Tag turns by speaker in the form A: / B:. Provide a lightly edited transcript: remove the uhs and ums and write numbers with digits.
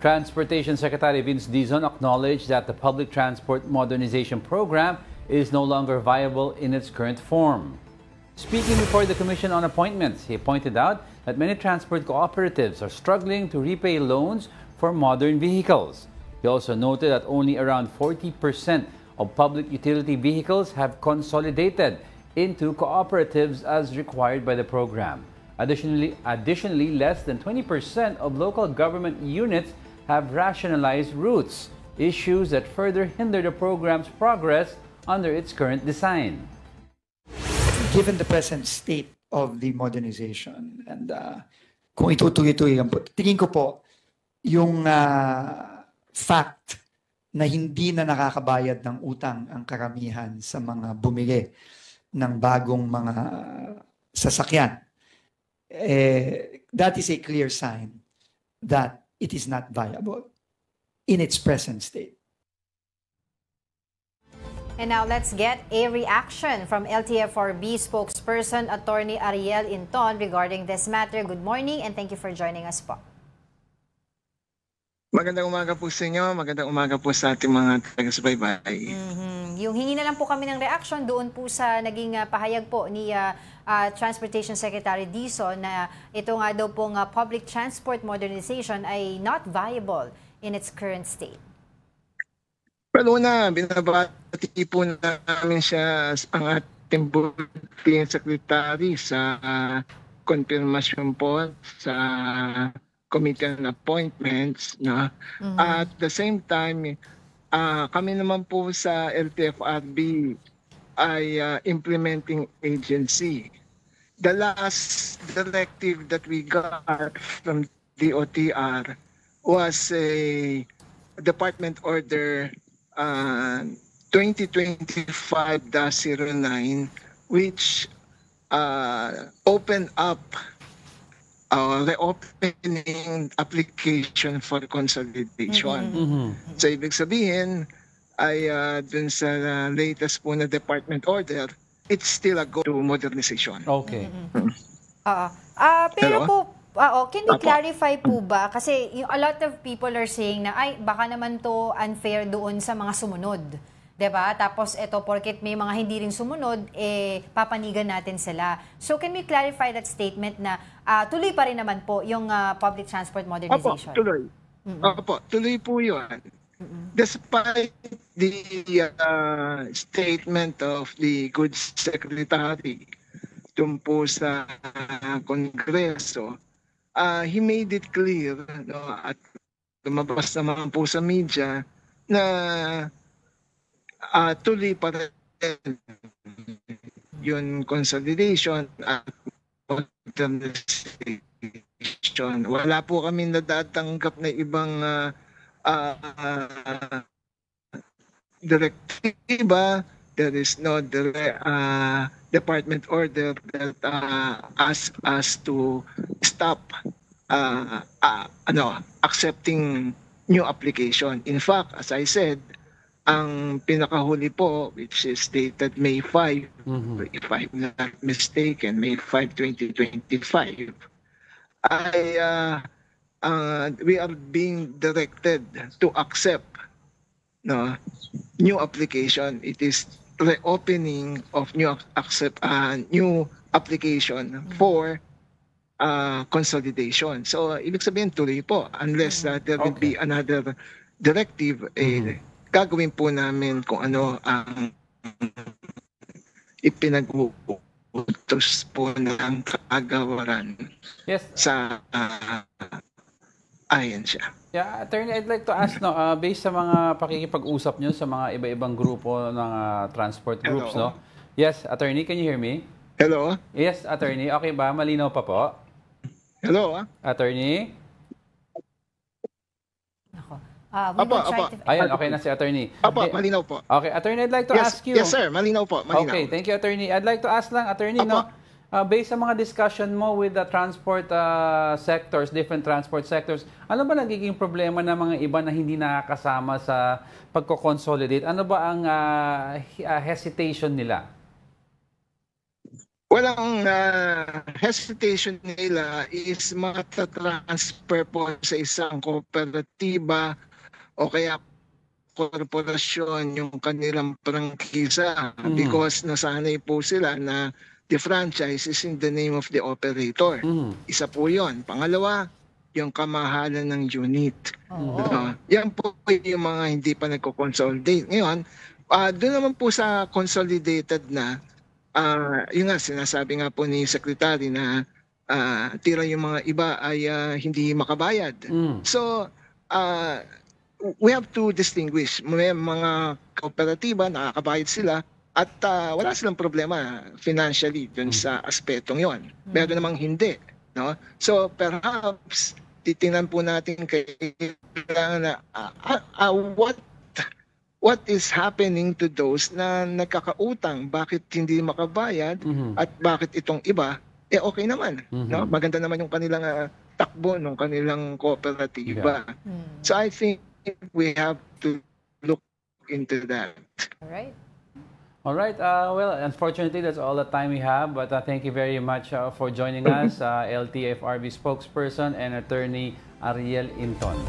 A: Transportation Secretary Vince Dizon acknowledged that the public transport modernization program is no longer viable in its current form. Speaking before the Commission on Appointments, he pointed out that many transport cooperatives are struggling to repay loans for modern vehicles. He also noted that only around 40% of public utility vehicles have consolidated into cooperatives as required by the program. Additionally, less than 20% of local government units have rationalized routes, issues that further hinder the program's progress under its current design.
B: Given the present state of the modernization and kung itutuloy-tuloy yan po, tingin ko po yung fact na hindi na nakakabayad ng utang ang karamihan sa mga bumili ng bagong mga sasakyan, that is a clear sign that it is not viable in its present state.
C: And now let's get a reaction from LTFRB spokesperson Attorney Ariel Inton regarding this matter. Good morning and thank you for joining us po.
D: Magandang umaga po sa inyo, magandang umaga po sa ating mga taga-subaybay.
C: Yung hingi na lang po kami ng reaction doon po sa naging pahayag po ni Transportation Secretary Dizon na ito nga daw pong public transport modernization ay not viable in its current state.
D: Pero una, binabati po namin siya ang ating Bulletin Secretary sa confirmation po sa Committee on Appointments. No? At the same time, kami naman po sa LTFRB ay implementing agency. The last directive that we got from DOTR was a Department Order 2025-09, which opened up the opening application for consolidation. So ibig sabihin ay dun sa latest po na department order, it's still a go to modernization.
A: Okay.
C: Pero po, can we clarify po ba? Kasi a lot of people are saying na ay baka naman to unfair doon sa mga sumunod. 'Di ba? Tapos ito porket may mga hindi rin sumunod, papanigan natin sila. So can we clarify that statement na tuloy pa rin naman po yung public transport modernization?
D: Opo, tuloy. Opo, tuloy po 'yun. Despite the statement of the Goods Secretary dun po sa Kongreso, he made it clear, no, at lumabas naman po sa media na tuloy pa rin yung consolidation at modernization. Wala po kami nadatanggap na ibang direktiba. There is no department order that asks us to stop accepting new application. In fact, as I said, ang pinakahuli po, which is dated May 5, if I'm not mistaken, May 5, 2025, ay we are being directed to accept new application. It is reopening of new application for consolidation. So, ibig sabihin tuloy po unless there will be another directive. Gagawin po namin kung ano ang ipinag-utos po ng kagawaran sa ahensya.
A: Yeah, Attorney, I'd like to ask, based sa mga pakikipag-usap nyo sa mga iba-ibang grupo ng transport groups, no? Yes, Attorney, can you hear me?
D: Hello?
A: Yes, Attorney. Okay ba? Malinaw pa po?
D: Hello?
A: Attorney? Ayan, okay na si Attorney.
D: Malinaw po.
A: Okay, Attorney, I'd like to ask you.
D: Yes, sir. Malinaw po. Malinaw.
A: Okay, thank you, Attorney. I'd like to ask lang, Attorney, based sa mga discussion mo with the transport sectors, different transport sectors, ano ba nagiging problema ng mga iba na hindi nakakasama sa pagko-consolidate? Ano ba ang hesitation nila?
D: Walang hesitation nila is matatransfer po sa isang kooperatiba o kaya korporasyon yung kanilang prangkisa because nasanay po sila na the franchise is in the name of the operator. Isa po yun. Pangalawa, yung kamahalan ng unit. Yan po yung mga hindi pa nagko-consolidate. Ngayon, doon naman po sa consolidated na, yun nga, sinasabi nga po ni Secretary na tira yung mga iba ay hindi makabayad. So, we have to distinguish. May mga kooperatiba, nakakabayad sila at wala silang problema financially dun sa aspetong yon. Meron namang hindi. No? So perhaps titingnan po natin kailangan na what is happening to those na nagkakautang, bakit hindi makabayad at bakit itong iba okay naman. No? Maganda naman yung kanilang takbo ng kanilang kooperatiba. So I think we have to look into that.
A: All right. Well, unfortunately, that's all the time we have. But thank you very much for joining us, LTFRB spokesperson and attorney Ariel Inton.